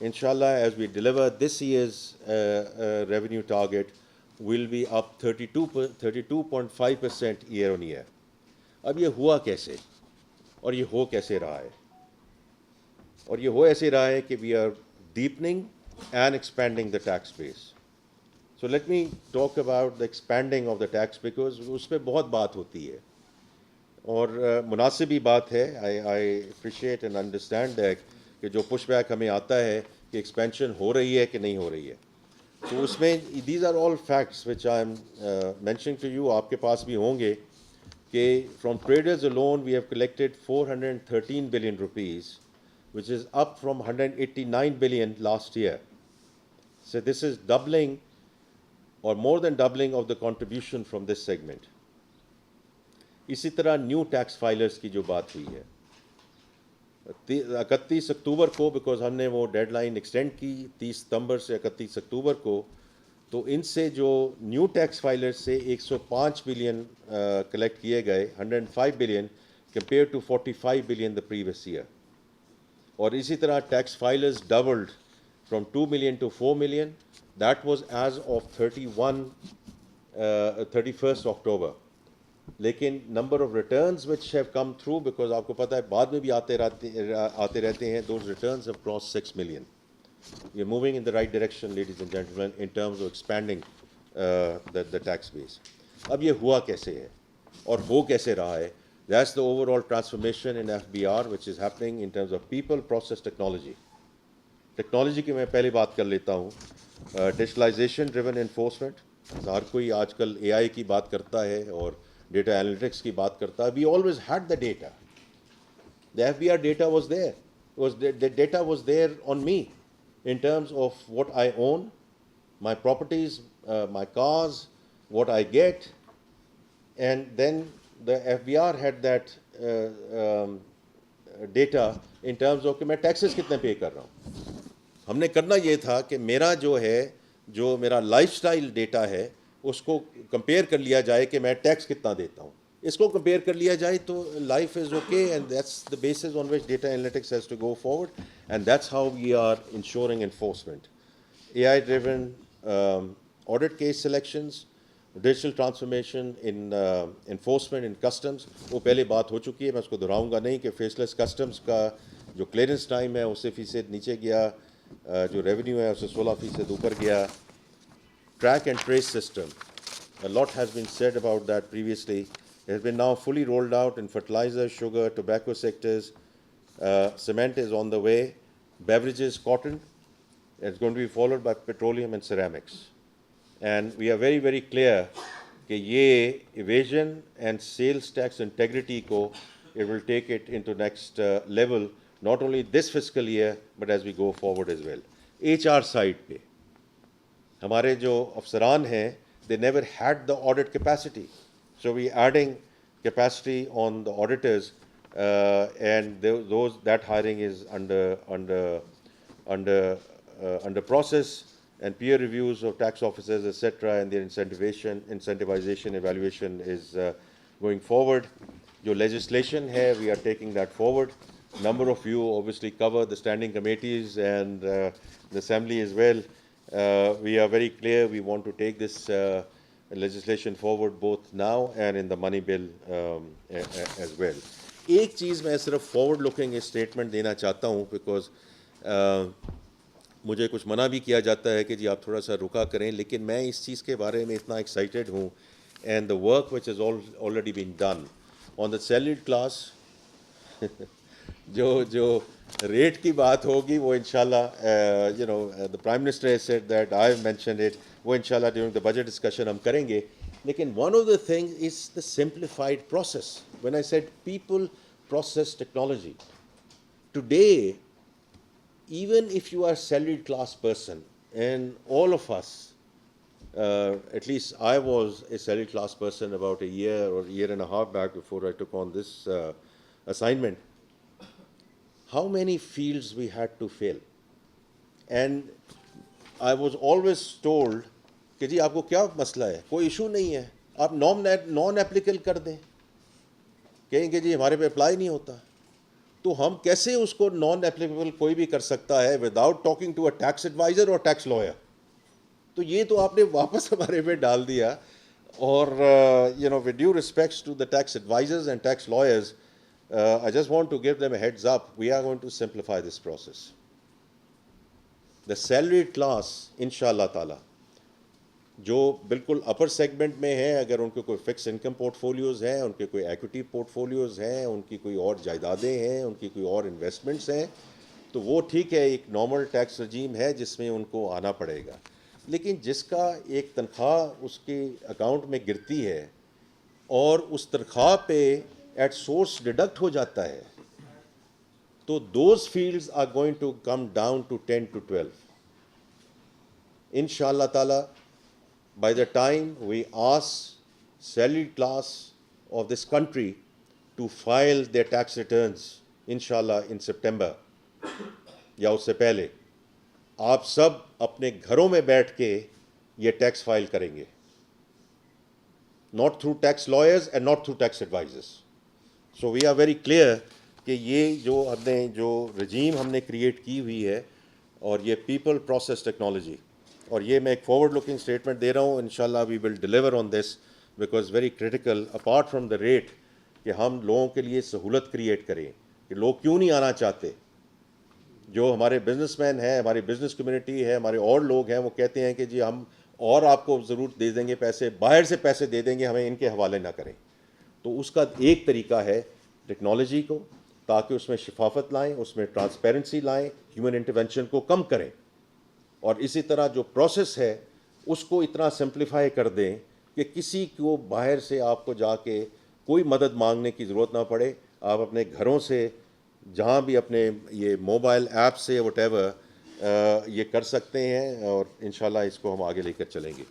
Inshallah, as we deliver this year's revenue target, will be up 32.5% year on year. अब ये हुआ कैसे और ये हो कैसे रहा है? और ये हो ऐसे रहा है कि we are deepening and expanding the tax base. So let me talk about the expanding of the tax because उस पर बहुत बात होती है और मुनासिब ही बात है. I appreciate and understand that कि जो pushback हमें आता है कि expansion हो रही है कि नहीं हो रही है. तो उसमें these are all facts which I am mentioning to you. आपके पास भी होंगे कि from traders alone we have collected 413 billion rupees, which is up from 189 billion last year. So this is doubling or more than doubling of the contribution from this segment. इसी तरह new tax filers की जो बात हुई है 31 अक्टूबर को, because हमने वो डेडलाइन एक्सटेंड की 30 सितंबर से 31 अक्टूबर को, तो इनसे जो न्यू टैक्स फाइलर्स से 105 बिलियन कलेक्ट किए गए, 105 billion compare to 45 billion the previous year. और इसी तरह tax filers doubled from 2 million to 4 million. That was as of 31 October. लेकिन number of returns which have come through, because आपको पता है बाद में भी आते रहते हैं, those returns have cross 6 million. We are moving in the right direction ladies and gentleman in terms of expanding the tax base. अब ये हुआ कैसे है और हो कैसे रहा है? That's the overall transformation in FBR which is happening in terms of people, process, technology. Technology की मैं पहले बात कर लेता हूँ. Digitalisation driven enforcement. हर कोई आजकल AI की बात करता है और data analytics की बात करता है. We always had the data. The FBR data was there. The data was there on me in terms of what I own, my properties, my cars, what I get, and then the FBR had that data in terms of कि मैं taxes कितने पे कर रहा हूँ. हमने करना ये था कि मेरा जो मेरा लाइफस्टाइल डेटा है उसको कंपेयर कर लिया जाए कि मैं टैक्स कितना देता हूँ. इसको कंपेयर कर लिया जाए तो life is okay, and that's the basis on which data analytics has to go forward, and that's how we are ensuring enforcement. AI driven audit case selections, digital transformation in enforcement in customs. वो पहले बात हो चुकी है, मैं उसको दोहराऊंगा नहीं कि फेसलेस कस्टम्स का जो क्लियरेंस टाइम है उससे फीसद नीचे गया, जो रेवेन्यू है उससे 16% ऊपर गया. Track and trace system, a lot has been said about that previously. It has been now fully rolled out in fertilizer, sugar, tobacco sectors. Cement is on the way. Beverages, cotton. It's going to be followed by petroleum and ceramics. And we are very, very clear कि ये evasion and sales tax integrity को it will take it into next level, not only this fiscal year but as we go forward as well. HR side पे हमारे जो अफसरान हैं, they never had the audit capacity, so we adding capacity on the auditors, and that hiring is under process, and peer reviews of tax officers, etc., and their incentivization evaluation is going forward. जो legislation है, we are taking that forward. Number of you obviously cover the standing committees and the assembly as well. We are very clear we want to take this legislation forward both now and in the money bill as well. एक चीज़ मैं सिर्फ forward looking statement देना चाहता हूँ, because मुझे कुछ मना भी किया जाता है कि जी आप थोड़ा सा रुका करें, लेकिन मैं इस चीज़ के बारे में इतना excited हूँ, and the work which has already been done on the salaried class. जो रेट की बात होगी वो इंशाल्लाह the prime minister has said that, I have mentioned it, वो इंशाल्लाह ड्यूरिंग द बजट डिस्कशन हम करेंगे. लेकिन one of the thing is the simplified process. When I said people, process, technology, today even if you are a salaried class person, and all of us, at least I was a salaried class person about a year or year and a half back before I took on this assignment, how many fields we had to fill. And I was always told कि जी आपको क्या मसला है, कोई issue नहीं है, आप non applicable कर दें. कहेंगे जी हमारे पे अप्लाई नहीं होता. तो हम कैसे उसको नॉन एप्लीकेबल कोई भी कर सकता है without talking to a tax advisor और टैक्स लॉयर? तो ये तो आपने वापस हमारे पे डाल दिया। और you know, with due respects to the tax advisors and tax lawyers, I just want to give them a heads up. We are going to simplify this process. The salaried class, inshallah ताला, जो बिल्कुल upper segment में है, अगर उनके कोई fix income portfolios हैं, उनके कोई एक्विटी पोर्टफोलियोज़ हैं, उनकी कोई और जायदादें हैं, उनकी कोई और इन्वेस्टमेंट्स हैं, तो वो ठीक है, एक नॉर्मल टैक्स रजीम है जिसमें उनको आना पड़ेगा। लेकिन जिसका एक तनख्वाह उसके अकाउंट में गिरती है और उस तनख्वाह पे एट सोर्स डिडक्ट हो जाता है, तो those fields are going to come down to 10 to 12 इंशाअल्लाह ताला। by the time we ask salaried class of this country to file their tax returns, inshallah in September या उससे पहले, आप सब अपने घरों में बैठ के ये टैक्स फाइल करेंगे, not through tax lawyers and not through tax advisors. So we are very clear कि ये जो रजीम हमने क्रिएट की हुई है, और ये पीपल प्रोसेस टेक्नोलॉजी, और ये मैं एक फॉरवर्ड लुकिंग स्टेटमेंट दे रहा हूँ, इंशाल्लाह we will deliver on this because very critical apart from the rate, कि हम लोगों के लिए सहूलत क्रिएट करें कि लोग क्यों नहीं आना चाहते। जो हमारे बिजनेसमैन हैं, हमारी बिजनेस कम्युनिटी है, हमारे और लोग हैं, वो कहते हैं कि जी हम और आपको ज़रूर दे देंगे पैसे, बाहर से पैसे दे देंगे, हमें इनके हवाले ना करें। तो उसका एक तरीका है टेक्नोलॉजी को, ताकि उसमें शफाफत लाएं, उसमें ट्रांसपेरेंसी लाएं, ह्यूमन इंटरवेंशन को कम करें, और इसी तरह जो प्रोसेस है उसको इतना सिंप्लीफाई कर दें कि किसी को बाहर से आपको जाके कोई मदद मांगने की ज़रूरत ना पड़े। आप अपने घरों से, जहाँ भी अपने ये मोबाइल ऐप से वटेवर ये कर सकते हैं, और इंशाल्लाह इसको हम आगे लेकर चलेंगे।